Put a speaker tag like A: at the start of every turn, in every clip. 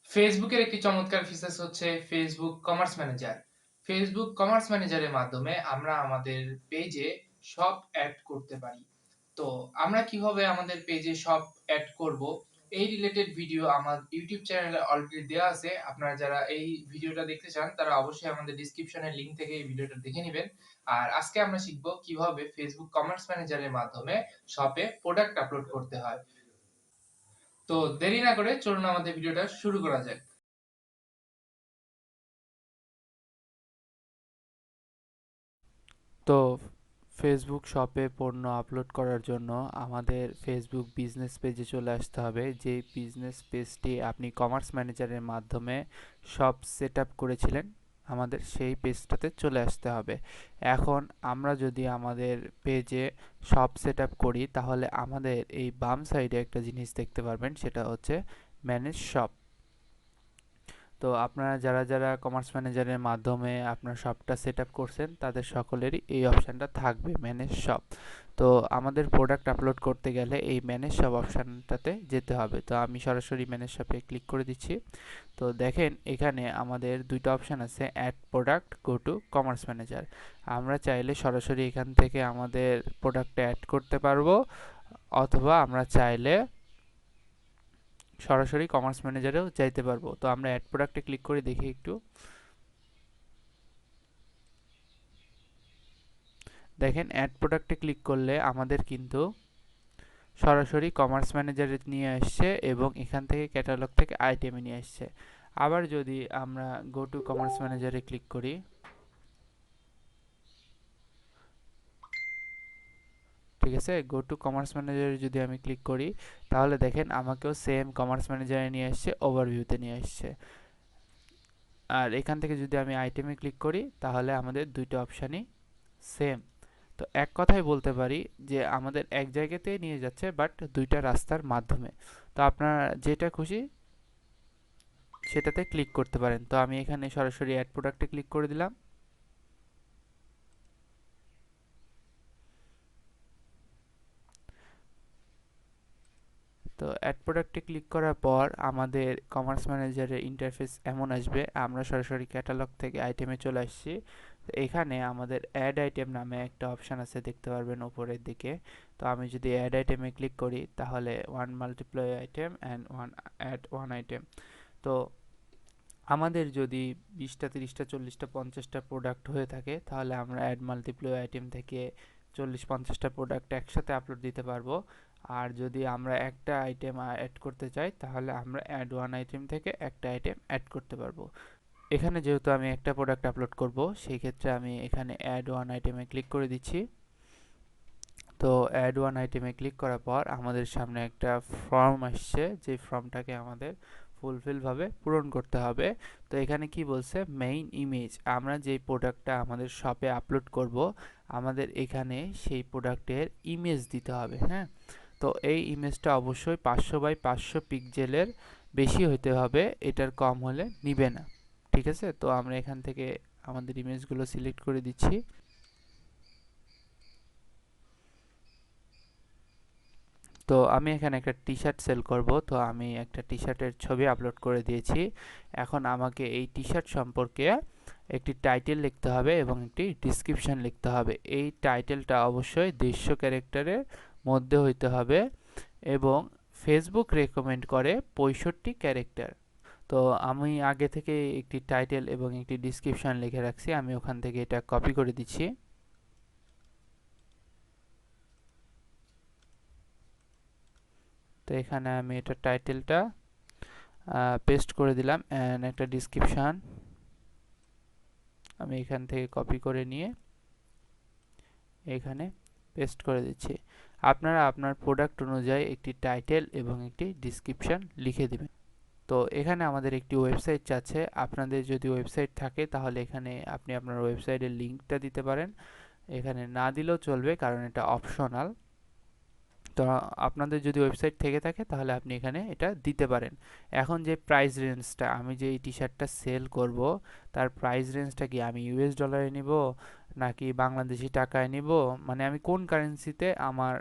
A: ফেসবুকের একটি চমৎকার ফিচার হচ্ছে Facebook commerce manager. Facebook commerce ম্যানেজারের মাধ্যমে আমরা আমাদের পেজে শপ অ্যাড করতে পারি। তো আমরা কিভাবে আমাদের পেজে শপ অ্যাড করব এই রিলেটেড ভিডিও আমার ইউটিউব চ্যানেলে অলরেডি দেওয়া আছে। আপনারা যারা এই ভিডিওটা দেখতে চান তারা অবশ্যই আমাদের ডেসক্রিপশনের লিংক থেকে এই ভিডিওটা দেখে নেবেন। আর আজকে আমরা শিখব কিভাবে ফেসবুক কমার্স ম্যানেজারের মাধ্যমে শপে প্রোডাক্ট আপলোড করতে হয়। তো দেরি না করে চলুন আমাদের ভিডিওটা শুরু করা যাক।
B: তো ফেসবুক শপে পণ্য আপলোড করার জন্য আমাদের ফেসবুক বিজনেস পেজে চলে আসতে হবে। যে বিজনেস পেজটি আপনি কমার্স ম্যানেজারের মাধ্যমে শপ সেট আপ করেছিলেন, আমাদের সেই পেজটাতে চলে আসতে হবে। এখন আমরা যদি আমাদের পেজে শপ সেট আপ করি, তাহলে আমাদের এই বাম সাইডে একটা জিনিস দেখতে পারবেন, সেটা হচ্ছে ম্যানেজ শপ। তো আপনারা যারা যারা কমার্স ম্যানেজারের মাধ্যমে আপনার শপটা সেট আপ করছেন, তাদের সকলেরই এই অপশানটা থাকবে, ম্যানেজ শপ। তো আমাদের প্রোডাক্ট আপলোড করতে গেলে এই ম্যানেজ শপ অপশানটাতে যেতে হবে। তো আমি সরাসরি ম্যানেজ শপে ক্লিক করে দিচ্ছি। তো দেখেন এখানে আমাদের দুইটা অপশান আছে, add product, go to commerce manager. আমরা চাইলে সরাসরি এখান থেকে আমাদের প্রোডাক্টটা অ্যাড করতে পারবো, অথবা আমরা চাইলে সরাসরি কমার্স ম্যানেজারেও যাইতে পারবো। তো আমরা অ্যাড প্রোডাক্টে ক্লিক করে দেখি একটু। দেখেন অ্যাড প্রোডাক্টে ক্লিক করলে আমাদের কিন্তু সরাসরি কমার্স ম্যানেজারে নিয়ে আসছে এবং এখান থেকে ক্যাটালগ থেকে আইটেমে নিয়ে আসছে। আবার যদি আমরা গো টু কমার্স ম্যানেজারে ক্লিক করি, ঠিক আছে, গো টু কমার্স ম্যানেজারে যদি আমি ক্লিক করি, তাহলে দেখেন আমাকেও সেম কমার্স ম্যানেজারে নিয়ে আসছে, ওভারভিউতে নিয়ে আসছে। আর এখান থেকে যদি আমি আইটেমে ক্লিক করি, তাহলে আমাদের দুইটা অপশানই সেম। তো এক কথায় বলতে পারি যে আমাদের এক জায়গাতেই নিয়ে যাচ্ছে, বাট দুইটা রাস্তার মাধ্যমে। তো আপনারা যেটা খুশি সেটাতে ক্লিক করতে পারেন। তো আমি এখানে সরাসরি অ্যাড প্রোডাক্টে ক্লিক করে দিলাম। তো অ্যাড প্রোডাক্টে ক্লিক করার পর আমাদের কমার্স ম্যানেজারের ইন্টারফেস এমন আসবে। আমরা সরাসরি ক্যাটালগ থেকে আইটেমে চলে আসছি। তো এখানে আমাদের অ্যাড আইটেম নামে একটা অপশান আছে, দেখতে পারবেন উপরের দিকে। তো আমি যদি অ্যাড আইটেমে ক্লিক করি, তাহলে one multiply item and one add one item. তো আমাদের যদি 20টা 30টা 40টা 50টা প্রোডাক্ট হয়ে থাকে, তাহলে আমরা অ্যাড মাল্টিপ্লাই আইটেম থেকে 40-50টা প্রোডাক্ট একসাথে আপলোড দিতে পারবো। আর যদি আমরা একটা আইটেম অ্যাড করতে চাই, তাহলে আমরা অ্যাড ওয়ান আইটেম থেকে একটা আইটেম অ্যাড করতে পারবো। এখানে যেহেতু আমি একটা প্রোডাক্ট আপলোড করব, সেই ক্ষেত্রে আমি এখানে অ্যাড ওয়ান আইটেমে ক্লিক করে দিচ্ছি। তো অ্যাড ওয়ান আইটেমে ক্লিক করার পর আমাদের সামনে একটা ফর্ম আসছে, যে ফর্মটাকে আমাদের ফুলফিলভাবে পূরণ করতে হবে। তো এখানে কি বলছে, মেইন ইমেজ, আমরা যে প্রোডাক্টটা আমাদের শপে আপলোড করব, আমাদের এখানে সেই প্রোডাক্টের ইমেজ দিতে হবে। হ্যাঁ, তো এই ইমেজটা অবশ্যই 500x500 পিক্সেলের বেশি হতে হবে, এটার কম হলে নিবে না। ঠিক আছে, তো আমরা এখান থেকে আমাদের ইমেজগুলো সিলেক্ট করে দিচ্ছি। তো আমি এখানে একটা টি শার্ট সেল করব, তো আমি একটা টি শার্টের ছবি আপলোড করে দিয়েছি। এখন আমাকে এই টি শার্ট সম্পর্কে একটি টাইটেল লিখতে হবে এবং একটি ডিসক্রিপশন লিখতে হবে। এই টাইটেলটা অবশ্যই 150 ক্যারেক্টারের মধ্যে হইতে হবে এবং ফেসবুক রেকমেন্ড করে 65 ক্যারেক্টার। তো আমি আগে থেকে একটি টাইটেল এবং একটি ডিসক্রিপশন লিখে রাখছি, আমি ওখান থেকে এটা কপি করে দিচ্ছি। তো এখানে আমি এটা টাইটেলটা পেস্ট করে দিলাম, অ্যান্ড একটা ডিসক্রিপশান আমি এখান থেকে কপি করে নিয়ে এখানে পেস্ট করে দিচ্ছি। আপনারা আপনার প্রোডাক্ট অনুযায়ী একটি টাইটেল এবং একটি ডিসক্রিপশান লিখে দিবেন। তো এখানে আমাদের একটি ওয়েবসাইট চাচ্ছে। আপনাদের যদি ওয়েবসাইট থাকে, তাহলে এখানে আপনি আপনার ওয়েবসাইটের লিঙ্কটা দিতে পারেন। এখানে না দিলেও চলবে, কারণ এটা অপশনাল। তো আপনাদের যদি ওয়েবসাইট থেকে থাকে, তাহলে আপনি এখানে এটা দিতে পারেন। এখন যে প্রাইস রেঞ্জটা, আমি যে এই টি শার্টটা সেল করব, তার প্রাইস রেঞ্জটা কি আমি ইউএস ডলারে নিব নাকি বাংলাদেশি টাকায় নিব, মানে আমি কোন কারেন্সিতে আমার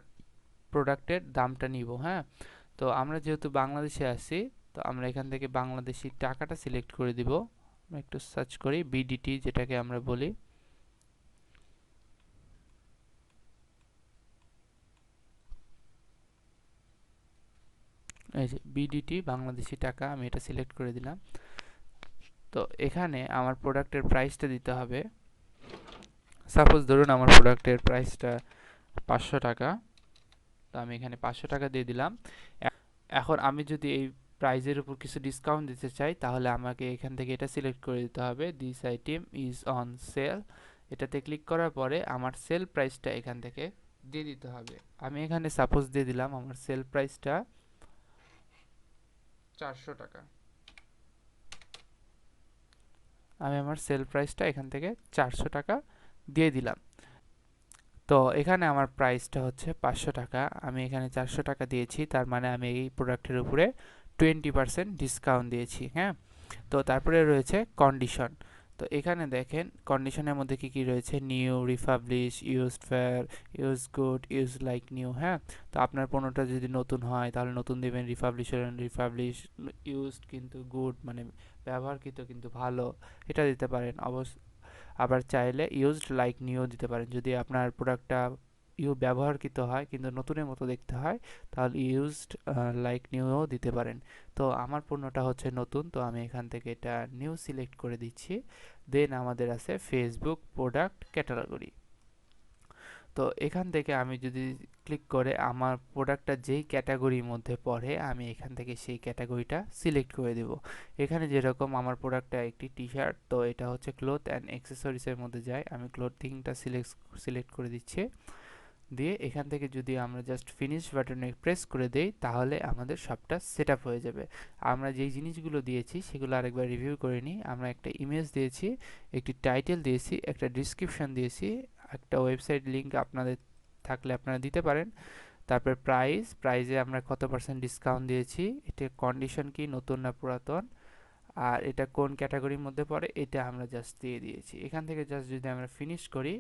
B: প্রোডাক্টের দামটা নিব। হ্যাঁ, তো আমরা যেহেতু বাংলাদেশে আছি, তো তো আমরা এখান থেকে বাংলাদেশি টাকাটা সিলেক্ট করে দিব। আমরা একটু সার্চ করি বিডিটি, যেটাকে আমরা বলি। এই যে বিডিটি বাংলাদেশি টাকা, আমি এটা সিলেক্ট করে দিলাম। তো এখানে আমার প্রোডাক্টের প্রাইসটা দিতে হবে। সাপোজ ধরুন আমার প্রোডাক্টের প্রাইসটা 500 টাকা, তো আমি এখানে 500 টাকা দিয়ে দিলাম। এখন আমি যদি এই প্রাইজের উপর কিছু ডিসকাউন্ট দিতে চাই, তাহলে আমাকে এখান থেকে এটা সিলেক্ট করে দিতে হবে, this item is on sell. এটাতে ক্লিক করার পরে আমার সেল প্রাইসটা এখান থেকে দিয়ে দিতে হবে। আমি এখানে সাপোজ দিয়ে দিলাম আমার সেল প্রাইসটা 400 টাকা। আমি আমার সেল প্রাইসটা এখান থেকে 400 টাকা দিয়ে দিলাম। তো এখানে আমার প্রাইসটা হচ্ছে 500 টাকা, আমি এখানে 400 টাকা দিয়েছি, তার মানে আমি এই প্রোডাক্টের উপরে 20% ডিসকাউন্ট দিয়েছি। হ্যাঁ, তো তারপরে রয়েছে কন্ডিশন। তো এখানে দেখেন কন্ডিশনের মধ্যে কি কি রয়েছে, new, republish, used fair, use good, use like new. হ্যাঁ, তো আপনার পণ্যটা যদি নতুন হয় তাহলে নতুন দিবেন, রিপাবলিশ হলেন রিপাবলিশ, ইউজড কিন্তু গুড মানে ব্যবহারকৃত কিন্তু ভালো, এটা দিতে পারেন। আবার চাইলে ইউজড লাইক নিউ দিতে পারেন। যদি আপনার প্রোডাক্টটা ব্যবহারকৃত হয় কিন্তু নতুনের মতো দেখতে হয়, তাহলে ইউজড লাইক নিউও দিতে পারেন। তো আমার পণ্যটা হচ্ছে নতুন, তো আমি এখান থেকে এটা নিউ সিলেক্ট করে দিচ্ছি। দেন আমাদের আছে ফেসবুক প্রোডাক্ট ক্যাটাগরি। তো এখান থেকে আমি যদি ক্লিক করে আমার প্রোডাক্টটা যেই ক্যাটাগরির মধ্যে পড়ে, আমি এখান থেকে সেই ক্যাটাগরিটা সিলেক্ট করে দেব। এখানে যেরকম আমার প্রোডাক্টটা একটি টি শার্ট, তো এটা হচ্ছে ক্লোথ অ্যান্ড অ্যাক্সেসরিজের মধ্যে যায়, আমি ক্লোথিংটা সিলেক্ট করে দিচ্ছি। দিয়ে এখান থেকে যদি আমরা জাস্ট ফিনিশ বাটনে প্রেস করে দেই, তাহলে আমাদের সবটা সেট আপ হয়ে যাবে। আমরা যেই জিনিসগুলো দিয়েছি সেগুলো আরেকবার রিভিউ করে নিই। আমরা একটা ইমেজ দিয়েছি, একটি টাইটেল দিয়েছি, একটা ডিসক্রিপশন দিয়েছি, একটা ওয়েবসাইট লিঙ্ক আপনাদের থাকলে আপনারা দিতে পারেন। তারপর প্রাইজে আমরা কত % ডিসকাউন্ট দিয়েছি, এটা কন্ডিশন কি, নতুন না পুরাতন, আর এটা কোন ক্যাটাগরির মধ্যে পড়ে, এটা আমরা জাস্ট দিয়ে দিয়েছি। এখান থেকে জাস্ট যদি আমরা ফিনিশ করি,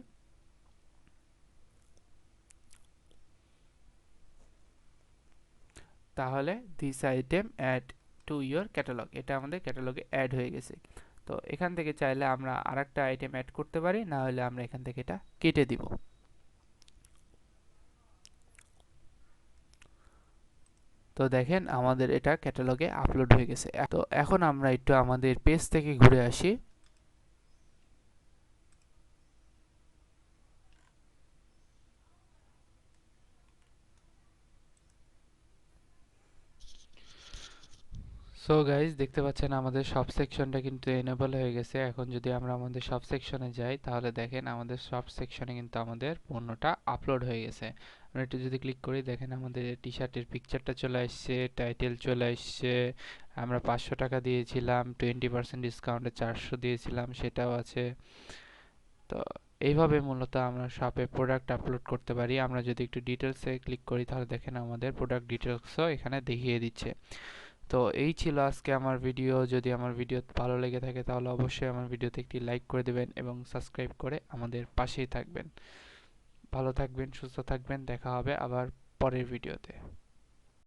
B: তাহলে this item add to your catalogue, এটা আমাদের ক্যাটালগে অ্যাড হয়ে গেছে। তো এখান থেকে চাইলে আমরা আরেকটা আইটেম অ্যাড করতে পারি, না হলে আমরা এখান থেকে এটা কেটে দিব। তো দেখেন আমাদের এটা ক্যাটালগে আপলোড হয়ে গেছে। তো এখন আমরা একটু আমাদের পেজ থেকে ঘুরে আসি। সো গাইজ, দেখতে পাচ্ছেন আমাদের সব সেকশনটা কিন্তু এনেবল হয়ে গেছে। এখন যদি আমরা আমাদের সব সেকশনে যাই, তাহলে দেখেন আমাদের সব সেকশনে কিন্তু আমাদের পণ্যটা আপলোড হয়ে গেছে। আমরা একটু যদি ক্লিক করি, দেখেন আমাদের টি শার্টের পিকচারটা চলে আসছে, টাইটেল চলে আসছে, আমরা 500 টাকা দিয়েছিলাম, 20% ডিসকাউন্টে 400 দিয়েছিলাম, সেটাও আছে। তো এইভাবে মূলত আমরা শপে প্রোডাক্ট আপলোড করতে পারি। আমরা যদি একটু ডিটেলসে ক্লিক করি, তাহলে দেখেন আমাদের প্রোডাক্ট ডিটেলসও এখানে দেখিয়ে দিচ্ছে। তো এই ছিল আজকে আমার ভিডিও। যদি আমার ভিডিও ভালো লেগে থাকে তাহলে অবশ্যই আমার ভিডিওতে একটি লাইক করে দেবেন এবং সাবস্ক্রাইব করে আমাদের পাশেই থাকবেন। ভালো থাকবেন, সুস্থ থাকবেন, দেখা হবে আবার পরের ভিডিওতে।